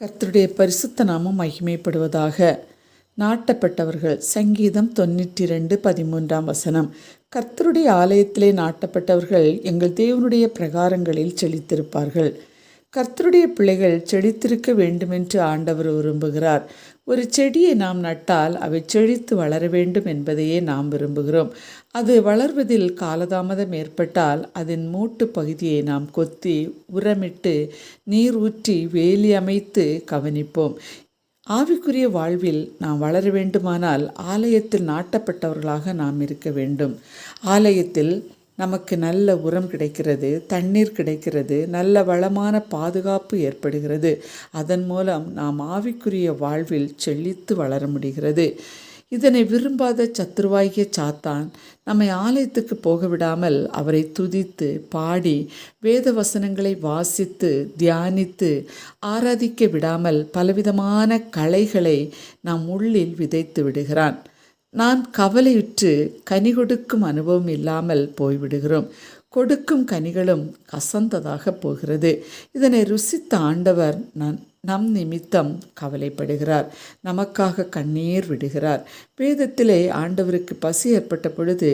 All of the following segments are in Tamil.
கர்த்தருடைய பரிசுத்த நாமம் மகிமைப்படுவதாக. நாட்டப்பட்டவர்கள். சங்கீதம் 92:13. கர்த்தருடைய ஆலயத்திலே நாட்டப்பட்டவர்கள் எங்கள் தேவனுடைய பிரகாரங்களில் செழித்திருப்பார்கள். கர்த்தருடைய பிள்ளைகள் செழித்திருக்க வேண்டுமென்று ஆண்டவர் விரும்புகிறார். ஒரு செடியை நாம் நட்டால் அவை செழித்து வளர வேண்டும் என்பதையே நாம் விரும்புகிறோம். அது வளர்வதில் காலதாமதம் ஏற்பட்டால் அதன் மூட்டு பகுதியை நாம் கொத்தி உரமிட்டு நீர் ஊற்றி வேலி அமைத்து கவனிப்போம். ஆவிக்குரிய வாழ்வில் நாம் வளர வேண்டுமானால் ஆலயத்தில் நாட்டப்பட்டவர்களாக நாம் இருக்க வேண்டும். ஆலயத்தில் நமக்கு நல்ல உரம் கிடைக்கிறது, தண்ணீர் கிடைக்கிறது, நல்ல வளமான பாதுகாப்பு ஏற்படுகிறது. அதன் மூலம் நாம் ஆவிக்குரிய வாழ்வில் செழித்து வளர முடிகிறது. இதனை விரும்பாத சத்துருவாகிய சாத்தான் நம்மை ஆலயத்துக்கு போக விடாமல் அவரை துதித்து பாடி வேத வசனங்களை வாசித்து தியானித்து ஆராதிக்க விடாமல் பலவிதமான களைகளை நம் உள்ளில் விதைத்து விடுகிறான். நான் கவலையுற்று கனி கொடுக்கும் அனுபவம் இல்லாமல் போய்விடுகிறோம். கொடுக்கும் கனிகளும் கசந்ததாக போகிறது. இதனை ருசித்த ஆண்டவர் நம் நிமித்தம் கவலைப்படுகிறார், நமக்காக கண்ணீர் விடுகிறார். வேதத்திலே ஆண்டவருக்கு பசி ஏற்பட்ட பொழுது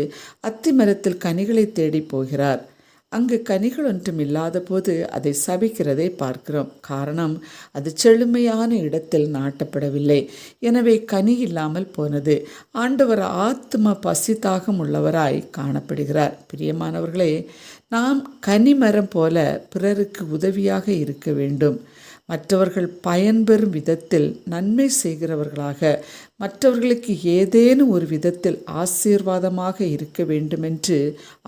அத்திமரத்தில் கனிகளை தேடி போகிறார். அங்கு கனிகள் ஒன்றும் இல்லாத போது அதை சபிக்கிறதை பார்க்கிறோம். காரணம், அது செழுமையான இடத்தில் நாட்டப்படவில்லை. எனவே கனி இல்லாமல் போனது. ஆண்டவர் ஆத்ம பசி தாகம் உள்ளவராய் காணப்படுகிறார். பிரியமானவர்களே, நாம் கனிமரம் போல பிறருக்கு உதவியாக இருக்க வேண்டும். மற்றவர்கள் பயன்பெறும் விதத்தில் நன்மை செய்கிறவர்களாக, மற்றவர்களுக்கு ஏதேனும் ஒரு விதத்தில் ஆசீர்வாதமாக இருக்க வேண்டுமென்று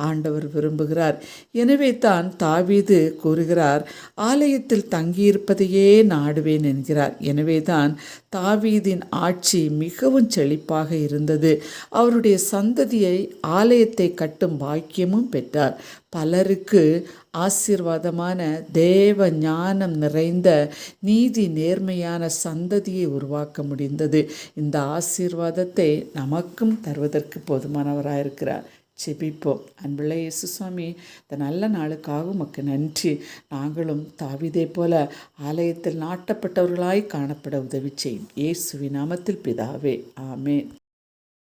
ஆண்டவர் விரும்புகிறார். எனவே தான் தாவீது கூறுகிறார், ஆலயத்தில் தங்கியிருப்பதையே நாடுவேன் என்கிறார். எனவே தான் தாவீதின் ஆட்சி மிகவும் செழிப்பாக இருந்தது. அவருடைய சந்ததியை ஆலயத்தை கட்டும் பாக்கியமும் பெற்றார். பலருக்கு ஆசீர்வாதமான தேவ ஞானம் நிறைந்த நீதி நேர்மையான சந்ததியை உருவாக்க முடிந்தது. இந்த ஆசீர்வாதத்தை நமக்கும் தருவதற்கு போதுமானவராயிருக்கிறார். செபிப்போம். அன்புள்ள இயேசு சுவாமி, இந்த நல்ல நாளுக்காக உமக்கு நன்றி. நாங்களும் தாவீதை போல ஆலயத்தில் நாட்டப்பட்டவர்களாய் காணப்பட உதவி செய்யும். இயேசுவின் நாமத்தில் பிதாவே, ஆமென்.